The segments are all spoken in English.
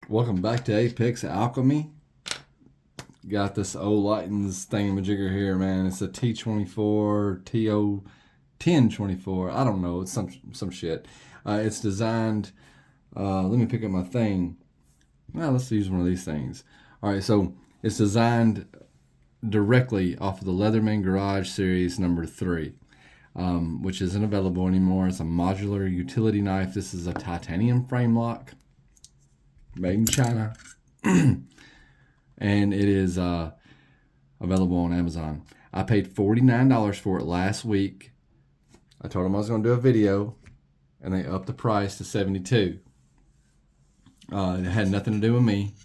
Welcome back to Apex Alchemy. Got this Olitans thingamajigger here, man. It's a T024, T024. I don't know. It's some shit. It's designed. Let me pick up my thing. Well, let's use one of these things. All right, so it's designed directly off of the Leatherman Garage Series number 3, which isn't available anymore. It's a modular utility knife. This is a titanium Framelock, made in China. And it is available on Amazon. I paid $49 for it last week. I told them I was going to do a video, and they upped the price to $72. It had nothing to do with me.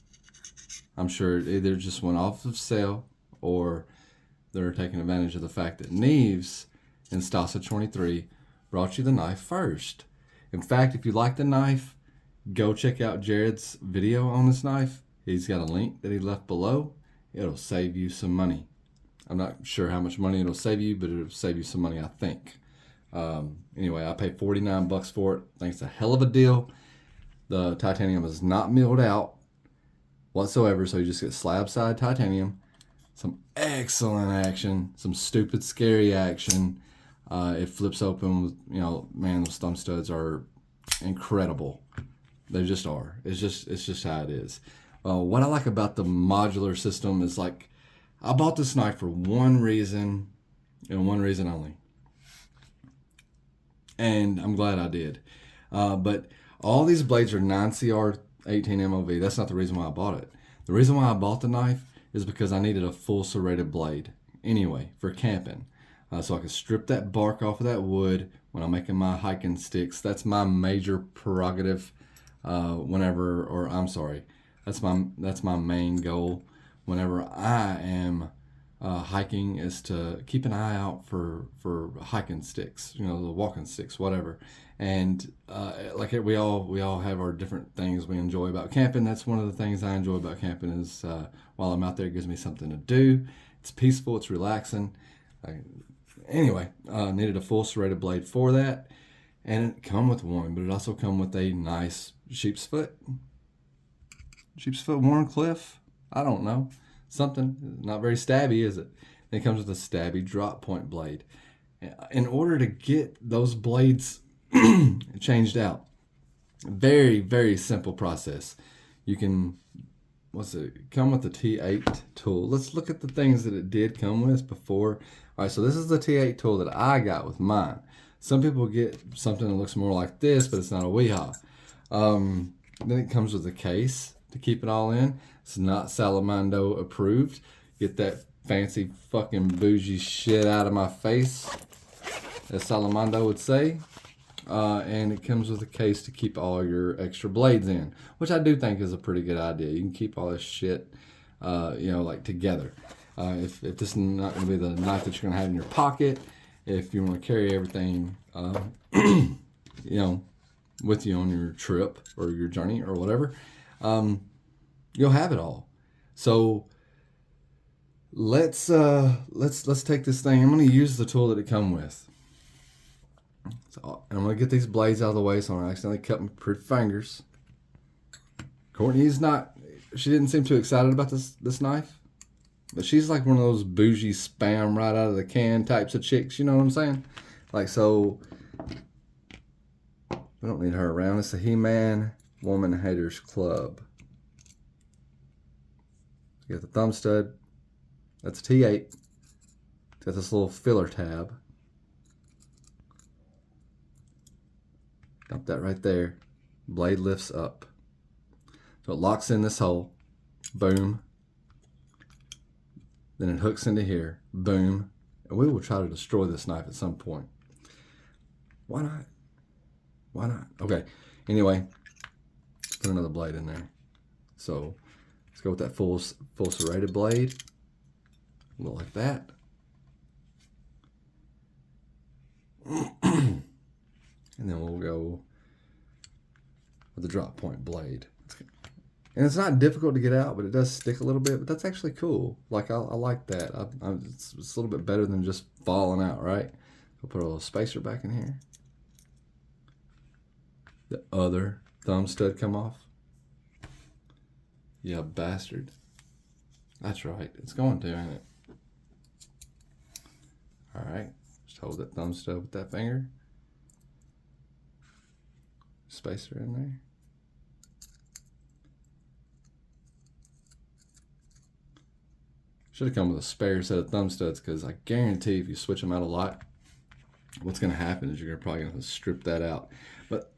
I'm sure it either just went off of sale or they're taking advantage of the fact that Neves and T024 brought you the knife first. In fact, if you like the knife, go check out Jared's video on this knife. He's got a link that he left below. It'll save you some money. I'm not sure how much money it'll save you, but it'll save you some money, I think. Anyway, I paid $49 for it. I think it's a hell of a deal. The titanium is not milled out whatsoever, so you just get slab side titanium. Some excellent action, some stupid scary action. It flips open with, man, those thumb studs are incredible. They just are. It's just how it is. What I like about the modular system is, like, I bought this knife for one reason and one reason only. And I'm glad I did. But all these blades are 9CR 18 MOV. That's not the reason why I bought it. The reason why I bought the knife is because I needed a full serrated blade anyway for camping. So I could strip that bark off of that wood when I'm making my hiking sticks. That's my major prerogative that's my main goal whenever I am hiking, is to keep an eye out for hiking sticks, the walking sticks, whatever. And we all have our different things we enjoy about camping. That's one of the things I enjoy about camping is while I'm out there, it gives me something to do. It's peaceful, it's relaxing. Anyway, needed a full serrated blade for that, and it come with one, but it also come with a nice sheepsfoot Warncliffe. I don't know, something not very stabby, is it? And it comes with a stabby drop point blade. In order to get those blades changed out, very, very simple process. You can come with the T8 tool. Let's look at the things that it did come with before. All right, so this is the T8 tool that I got with mine. Some people get something that looks more like this, but it's not a Weehaw. Then it comes with a case to keep it all in. It's not Salamando approved. Get that fancy fucking bougie shit out of my face, as Salamando would say. And it comes with a case to keep all your extra blades in, which I do think is a pretty good idea. You can keep all this shit, together. If this is not going to be the knife that you're going to have in your pocket, if you want to carry everything, with you on your trip or your journey or whatever, you'll have it all. So let's take this thing. I'm going to use the tool that it come with. So I'm going to get these blades out of the way so I don't accidentally cut my pretty fingers. She didn't seem too excited about this knife, but she's like one of those bougie spam right out of the can types of chicks, you know what I'm saying? Like, so we don't need her around. It's the He-Man Woman Haters Club. You got the thumb stud. That's a T8. It's got this little filler tab. Dump that right there. Blade lifts up. So it locks in this hole. Boom. Then it hooks into here. Boom. And we will try to destroy this knife at some point. Why not? Why not? Okay. Anyway, put another blade in there. So let's go with that full serrated blade. A little like that. And then we'll go with the drop point blade. And it's not difficult to get out, but it does stick a little bit. But that's actually cool. Like, I like that. It's a little bit better than just falling out, right? I'll put a little spacer back in here. The other thumb stud come off. You bastard. That's right. It's going to, ain't it? All right. Just hold that thumb stub with that finger. Spacer in there. Should have come with a spare set of thumb studs, because I guarantee if you switch them out a lot, what's going to happen is you're probably going to strip that out. But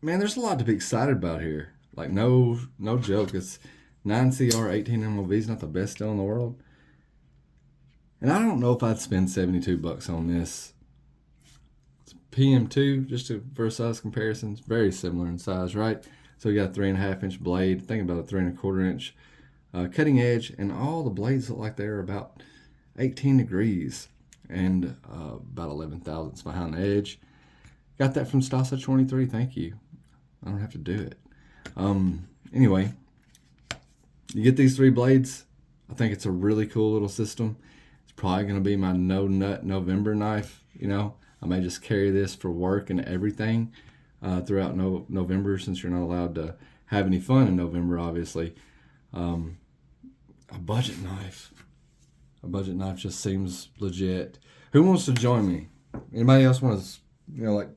man, there's a lot to be excited about here. Like, no joke. It's 9CR 18 MOV is not the best deal in the world. And I don't know if I'd spend $72 on this. It's PM2, just for a size comparison. It's very similar in size, right? So you got a 3.5-inch blade. Think about a 3.25 inch cutting edge, and all the blades look like they're about 18 degrees and about 11 thousandths behind the edge. Got that from T024. Thank you. I don't have to do it. Anyway, you get these 3 blades. I think it's a really cool little system. It's probably going to be my no nut November knife. You know, I may just carry this for work and everything throughout November, since you're not allowed to have any fun in November, obviously. A budget knife. A budget knife just seems legit. Who wants to join me? Anybody else want to, like,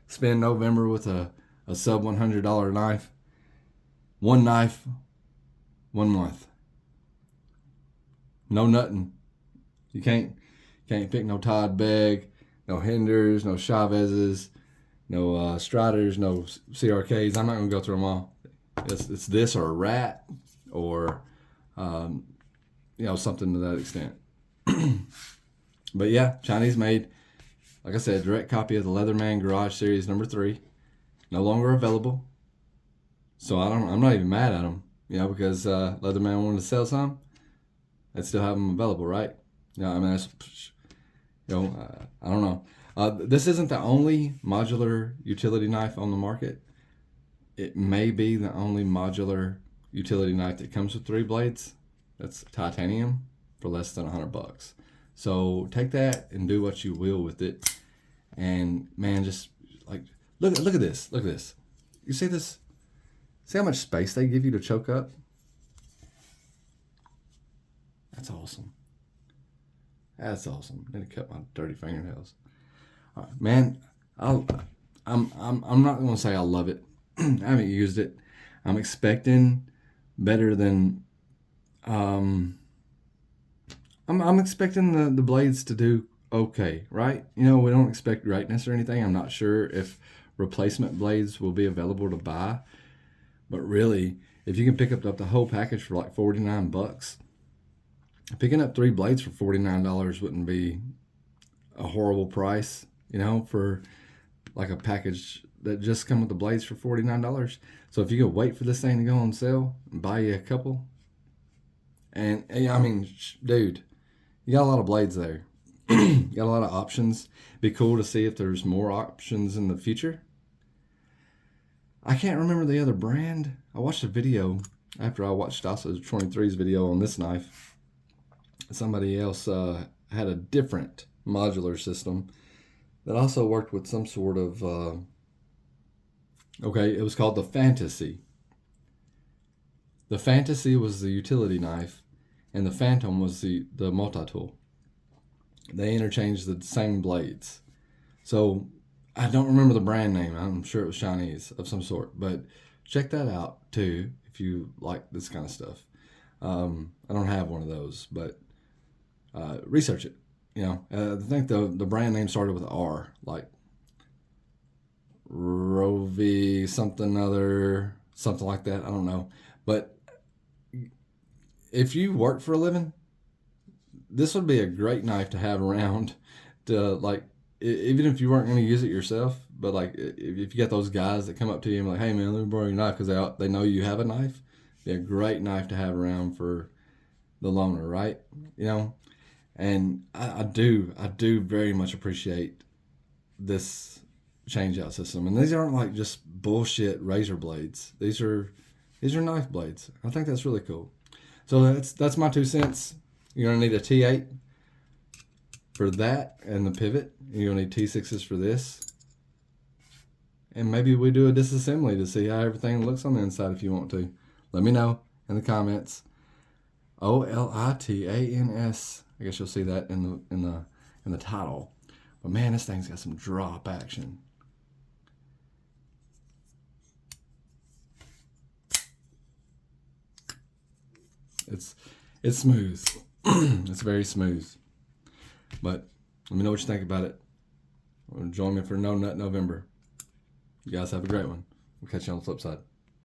spend November with a sub $100 knife? One knife, 1 month. No nothing. You can't pick no Todd Begg, no Hinders, no Chavez's, no Striders, no CRKs. I'm not gonna go through them all. It's this or a rat or something to that extent. But yeah, Chinese made. Like I said, direct copy of the Leatherman Garage Series number 3. No longer available. So I'm not even mad at them, because Leatherman wanted to sell some. They still have them available, right? I mean, that's, I don't know. This isn't the only modular utility knife on the market. It may be the only modular utility knife that comes with 3 blades. That's titanium for less than $100. So take that and do what you will with it. And man, just like look at this. Look at this. You see this? See how much space they give you to choke up? That's awesome. That's awesome. I need to cut my dirty fingernails. All right, man, I'm not gonna say I love it. I haven't used it. I'm expecting better than I'm expecting the blades to do okay, right? We don't expect greatness or anything. I'm not sure if replacement blades will be available to buy, but really, if you can pick up the whole package for like $49, picking up 3 blades for $49 wouldn't be a horrible price, for like a package that just come with the blades for $49. So if you could wait for this thing to go on sale and buy you a couple, and I mean, dude, you got a lot of blades there. You got a lot of options. Be cool to see if there's more options in the future. I can't remember the other brand. I watched a video after I watched T023's video on this knife. Somebody else had a different modular system that also worked with some sort of it was called the Fantasy. The Fantasy was the utility knife, and the Phantom was the multi-tool. They interchanged the same blades. So I don't remember the brand name. I'm sure it was Chinese of some sort, but check that out too if you like this kind of stuff. I don't have one of those, but research it. I think the brand name started with R, like Rovi something like that. I don't know, but if you work for a living, this would be a great knife to have around to, like, even if you weren't going to use it yourself, but like if you get those guys that come up to you and like, hey man, let me borrow your knife, because they know you have a knife. It'd be a great knife to have around for the loaner, right? And I do very much appreciate this change out system. And these aren't like just bullshit razor blades. These are knife blades. I think that's really cool. So that's my 2 cents. You're gonna need a T8 for that and the pivot. You're gonna need T6s for this. And maybe we do a disassembly to see how everything looks on the inside if you want to. Let me know. in the comments. Olitans. I guess you'll see that in the title. But man, this thing's got some drop action. It's smooth. It's very smooth. But let me know what you think about it. Join me for No Nut November. You guys have a great one. We'll catch you on the flip side.